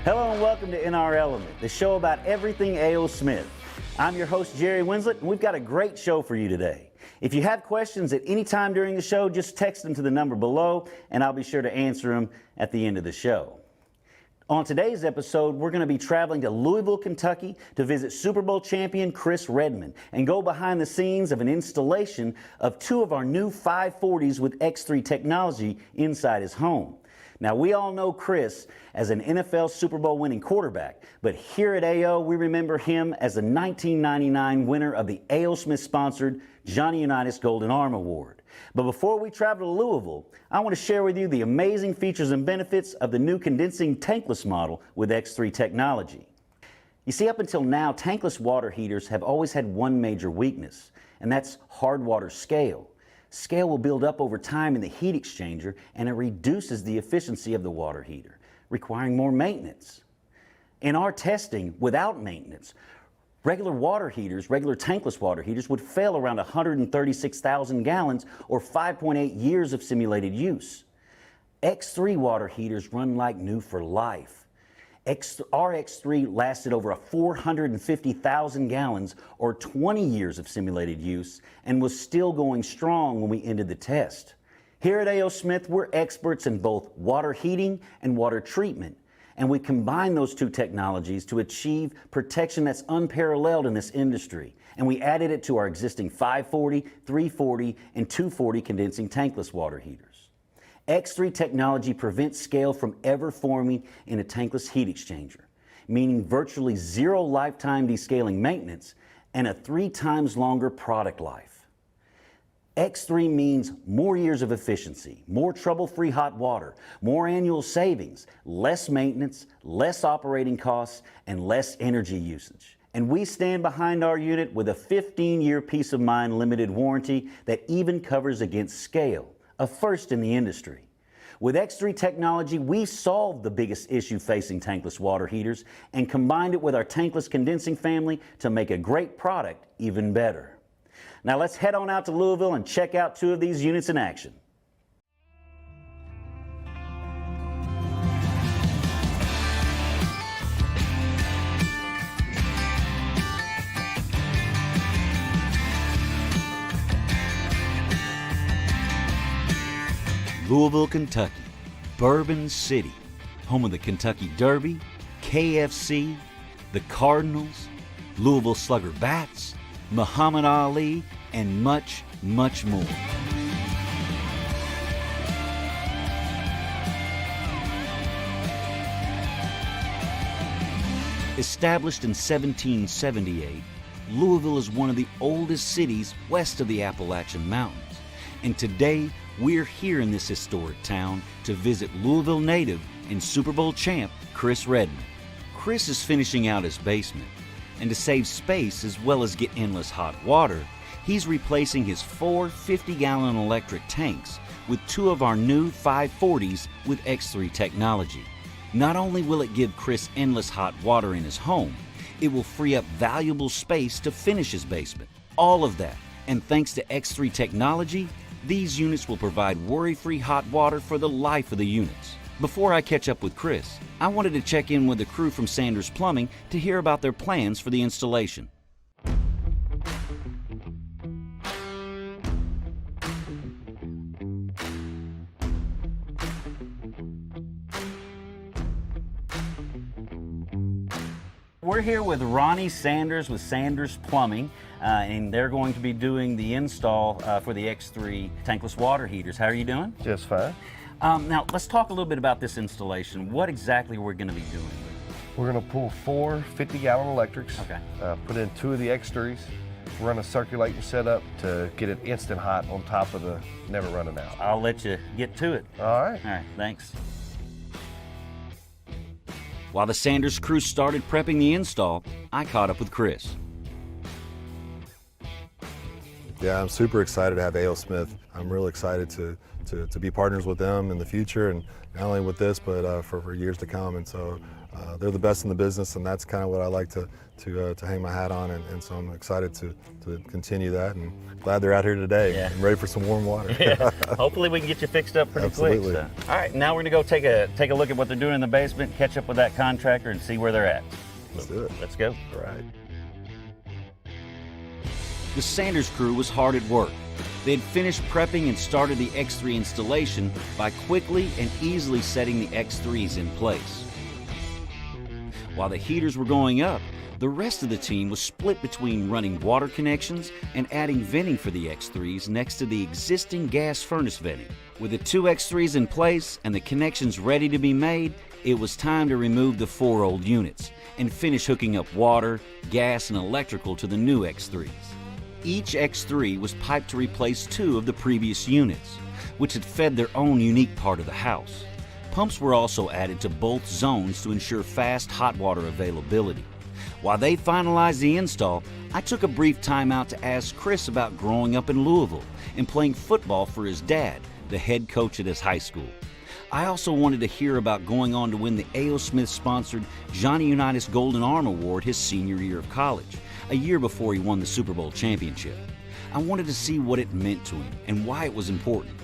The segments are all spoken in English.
Hello and welcome to In Our Element, the show about everything A.O. Smith. I'm your host, Jerry Winslett, and we've got a great show for you today. If you have questions at any time during the show, just text them to the number below, and I'll be sure to answer them at the end of the show. On today's episode, we're going to be traveling to Louisville, Kentucky to visit Super Bowl champion Chris Redmond and go behind the scenes of an installation of two of our new 540s with X3 technology inside his home. Now, we all know Chris as an NFL Super Bowl winning quarterback, but here at AO, we remember him as the 1999 winner of the A.O. Smith-sponsored Johnny Unitas Golden Arm Award. But before we travel to Louisville, I want to share with you the amazing features and benefits of the new condensing tankless model with X3 technology. You see, up until now, tankless water heaters have always had one major weakness, and that's hard water scale. Scale will build up over time in the heat exchanger, and it reduces the efficiency of the water heater, requiring more maintenance. In our testing, without maintenance, regular tankless water heaters would fail around 136,000 gallons or 5.8 years of simulated use. X3 water heaters run like new for life. Our X3 lasted over 450,000 gallons or 20 years of simulated use and was still going strong when we ended the test. Here at A.O. Smith, we're experts in both water heating and water treatment, and we combine those two technologies to achieve protection that's unparalleled in this industry. And we added it to our existing 540, 340, and 240 condensing tankless water heaters. X3 technology prevents scale from ever forming in a tankless heat exchanger, meaning virtually zero lifetime descaling maintenance and a 3 times longer product life. X3 means more years of efficiency, more trouble-free hot water, more annual savings, less maintenance, less operating costs, and less energy usage. And we stand behind our unit with a 15-year peace of mind limited warranty that even covers against scale, a first in the industry. With X3 technology, we solved the biggest issue facing tankless water heaters and combined it with our tankless condensing family to make a great product even better. Now let's head on out to Louisville and check out two of these units in action. Louisville, Kentucky, Bourbon City, home of the Kentucky Derby, KFC, the Cardinals, Louisville Slugger Bats, Muhammad Ali, and much, much more. Established in 1778, Louisville is one of the oldest cities west of the Appalachian Mountains. And today, we're here in this historic town to visit Louisville native and Super Bowl champ Chris Redmond. Chris is finishing out his basement, and to save space as well as get endless hot water, he's replacing his 4 50-gallon electric tanks with 2 of our new 540s with X3 technology. Not only will it give Chris endless hot water in his home, it will free up valuable space to finish his basement. All of that, and thanks to X3 technology, these units will provide worry-free hot water for the life of the units. Before I catch up with Chris, I wanted to check in with the crew from Sanders Plumbing to hear about their plans for the installation. We're here with Ronnie Sanders with Sanders Plumbing, and they're going to be doing the install for the X3 tankless water heaters. How are you doing? Just fine. Now, let's talk a little bit about this installation. What exactly we're going to be doing? We're going to pull 4 50-gallon electrics, Okay. Put in 2 of the X3s, run a circulating setup to get it instant hot on top of the never running out. I'll let you get to it. All right. All right, thanks. While the Sanders crew started prepping the install, I caught up with Chris. Yeah, I'm super excited to have A.O. Smith. I'm really excited to be partners with them in the future, and not only with this, but for years to come. And so they're the best in the business, and that's kind of what I like to hang my hat on, and so I'm excited to continue that, and glad they're out here today. Yeah. I'm ready for some warm water. Yeah. Hopefully we can get you fixed up pretty Absolutely. quick. So. All right, now we're gonna go take a look at what they're doing in the basement, catch up with that contractor, and see where they're at. Let's do it. Let's go. All right. The Sanders crew was hard at work. They had finished prepping and started the X3 installation by quickly and easily setting the X3s in place. While the heaters were going up, the rest of the team was split between running water connections and adding venting for the X3s next to the existing gas furnace venting. With the two X3s in place and the connections ready to be made, it was time to remove the 4 old units and finish hooking up water, gas, and electrical to the new X3s. Each X3 was piped to replace 2 of the previous units, which had fed their own unique part of the house. Pumps were also added to both zones to ensure fast hot water availability. While they finalized the install, I took a brief time out to ask Chris about growing up in Louisville and playing football for his dad, the head coach at his high school. I also wanted to hear about going on to win the A.O. Smith-sponsored Johnny Unitas Golden Arm Award his senior year of college, a year before he won the Super Bowl championship. I wanted to see what it meant to him and why it was important.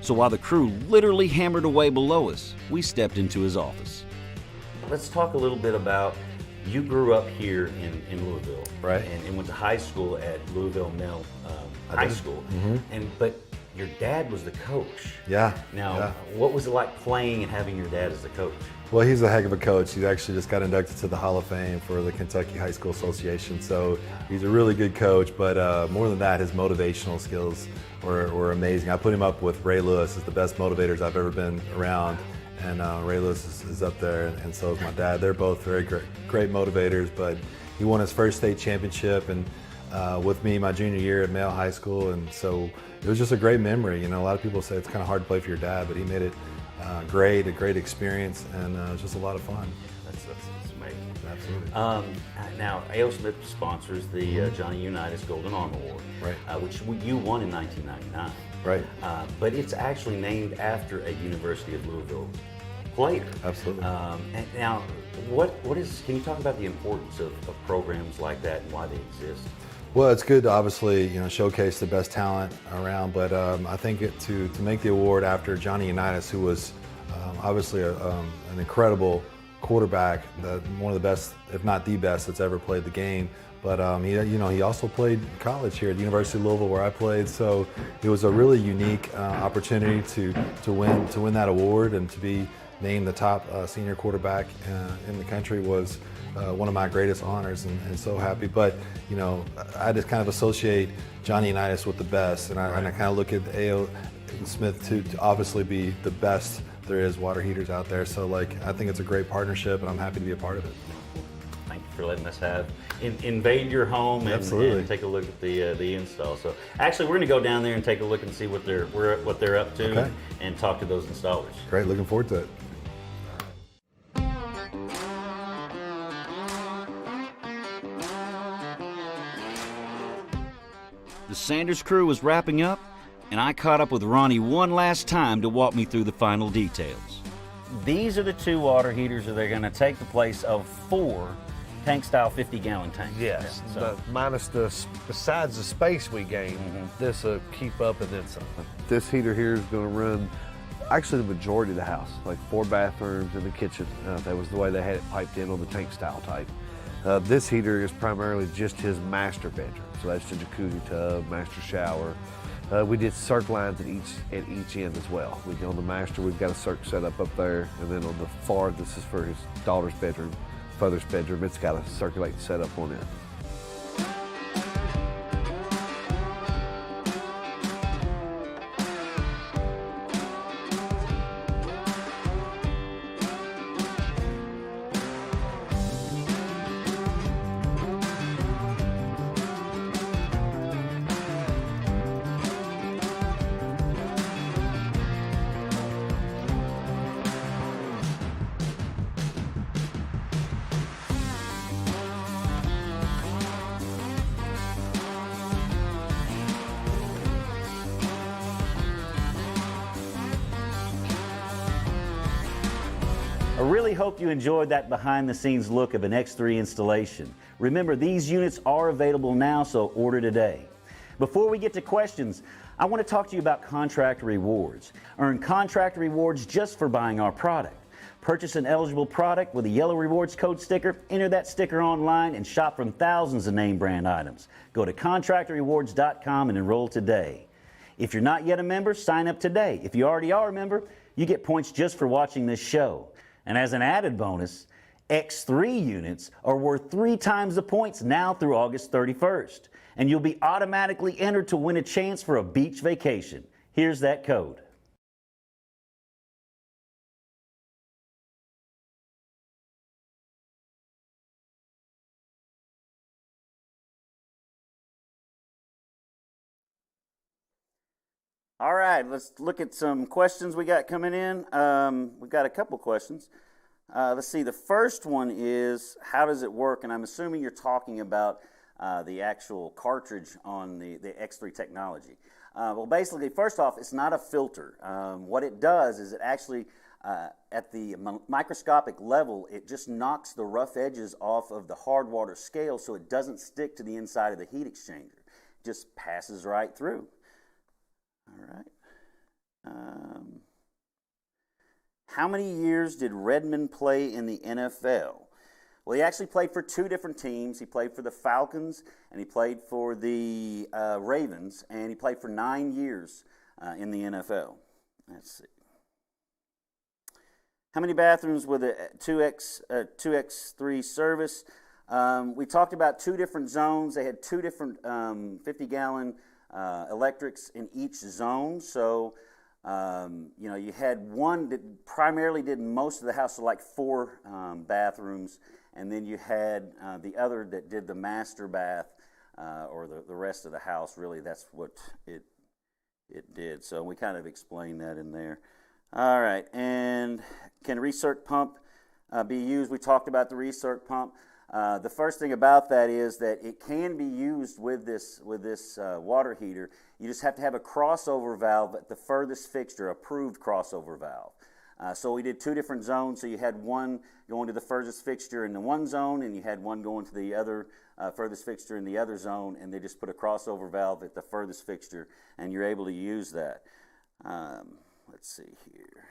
So while the crew literally hammered away below us, we stepped into his office. Let's talk a little bit about, you grew up here in Louisville, Right. And went to high school at Louisville Male High School. But your dad was the coach. Yeah. Now, yeah. what was it like playing and having your dad as the coach? Well, he's a heck of a coach. He actually just got inducted to the Hall of Fame for the Kentucky High School Association. So he's a really good coach, but more than that, his motivational skills were amazing. I put him up with Ray Lewis as the best motivators I've ever been around. And Ray Lewis is up there, and so is my dad. They're both very great motivators, but he won his first state championship and with me my junior year at Male High School, and so it was just a great memory. You know, a lot of people say it's kind of hard to play for your dad, but he made it a great experience, and it was just a lot of fun. That's amazing. Absolutely. Now, A.O. Smith sponsors the Johnny Unitas Golden Arm Award, Right. Which you won in 1999. Right. But it's actually named after a University of Louisville player. Absolutely. And now, can you talk about the importance of programs like that and why they exist? Well, it's good to obviously, showcase the best talent around, but I think to make the award after Johnny Unitas, who was obviously an incredible quarterback, one of the best, if not the best, that's ever played the game. But he also played college here at the University of Louisville, where I played. So it was a really unique opportunity to win that award, and to be named the top senior quarterback in the country was one of my greatest honors, and so happy. But I just kind of associate Johnny Unitas with the best, and I kind of look at A.O. Smith to obviously be the best there is water heaters out there. So I think it's a great partnership, and I'm happy to be a part of it. Thank you for letting us invade your home and take a look at the install. So actually, we're going to go down there and take a look and see what they're up to, and talk to those installers. Great, looking forward to it. The Sanders crew was wrapping up, and I caught up with Ronnie one last time to walk me through the final details. These are the 2 water heaters that are going to take the place of 4 tank-style 50-gallon tanks. Yes, Yeah, but minus besides the space we gain, this will keep up and then some. This heater here is going to run actually the majority of the house, like 4 bathrooms and the kitchen. That was the way they had it piped in on the tank-style type. This heater is primarily just his master bedroom, so that's the jacuzzi tub, master shower. We did circ lines at each end as well. On the master, we've got a circ set up there, and then on the far, this is for his daughter's bedroom, father's bedroom. It's got a circulating setup on it. I really hope you enjoyed that behind-the-scenes look of an X3 installation. Remember, these units are available now, so order today. Before we get to questions, I want to talk to you about Contractor Rewards. Earn Contractor Rewards just for buying our product. Purchase an eligible product with a yellow rewards code sticker, enter that sticker online, and shop from thousands of name brand items. Go to contractorrewards.com and enroll today. If you're not yet a member, sign up today. If you already are a member, you get points just for watching this show. And as an added bonus, X3 units are worth 3 times the points now through August 31st. And you'll be automatically entered to win a chance for a beach vacation. Here's that code. All right, let's look at some questions we got coming in. We've got a couple questions. Let's see, the first one is, how does it work? And I'm assuming you're talking about the actual cartridge on the X3 technology. Well, basically, first off, it's not a filter. What it does is it actually, at the microscopic level, it just knocks the rough edges off of the hard water scale so it doesn't stick to the inside of the heat exchanger. It just passes right through. All right. How many years did Redman play in the NFL? Well, he actually played for 2 different teams. He played for the Falcons, and he played for the Ravens, and he played for 9 years in the NFL. Let's see. How many bathrooms with a 2X3 service? We talked about 2 different zones. They had 2 different 50-gallon electrics in each zone. So, you had one that primarily did most of the house, so like 4 bathrooms, and then you had the other that did the master bath, or the rest of the house. Really, that's what it did. So we kind of explained that in there. All right, and can a recirc pump be used? We talked about the recirc pump. The first thing about that is that it can be used with this water heater. You just have to have a crossover valve at the furthest fixture, approved crossover valve. So we did 2 different zones. So you had one going to the furthest fixture in the one zone, and you had one going to the other furthest fixture in the other zone, and they just put a crossover valve at the furthest fixture, and you're able to use that. Let's see here.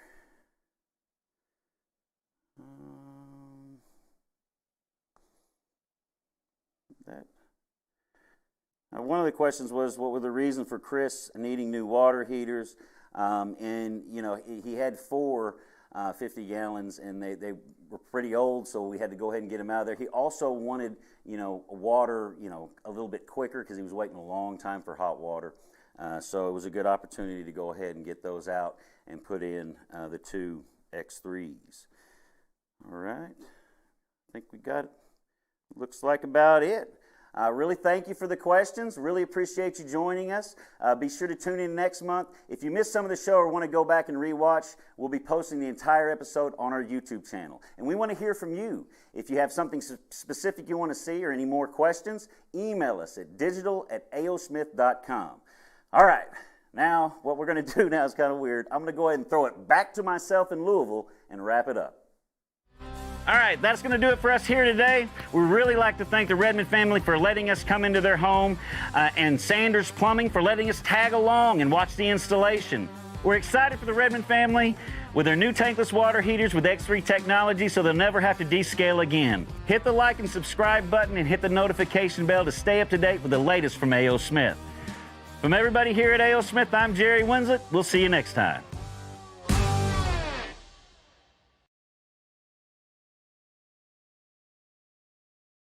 One of the questions was, what were the reason for Chris needing new water heaters? And he had 4 50 gallons, and they were pretty old, so we had to go ahead and get him out of there. He also wanted water a little bit quicker because he was waiting a long time for hot water. So it was a good opportunity to go ahead and get those out and put in the 2 X3s. All right, I think we got it. Looks like about it. Really thank you for the questions. Really appreciate you joining us. Be sure to tune in next month. If you missed some of the show or want to go back and rewatch, we'll be posting the entire episode on our YouTube channel. And we want to hear from you. If you have something specific you want to see or any more questions, email us at digital@aosmith.com. All right, now what we're going to do now is kind of weird. I'm going to go ahead and throw it back to myself in Louisville and wrap it up. All right, that's going to do it for us here today. We really like to thank the Redman family for letting us come into their home, and Sanders Plumbing for letting us tag along and watch the installation. We're excited for the Redman family with their new tankless water heaters with X3 technology, so they'll never have to descale again. Hit the like and subscribe button and hit the notification bell to stay up to date with the latest from A.O. Smith. From everybody here at A.O. Smith, I'm Jerry Winslett. We'll see you next time.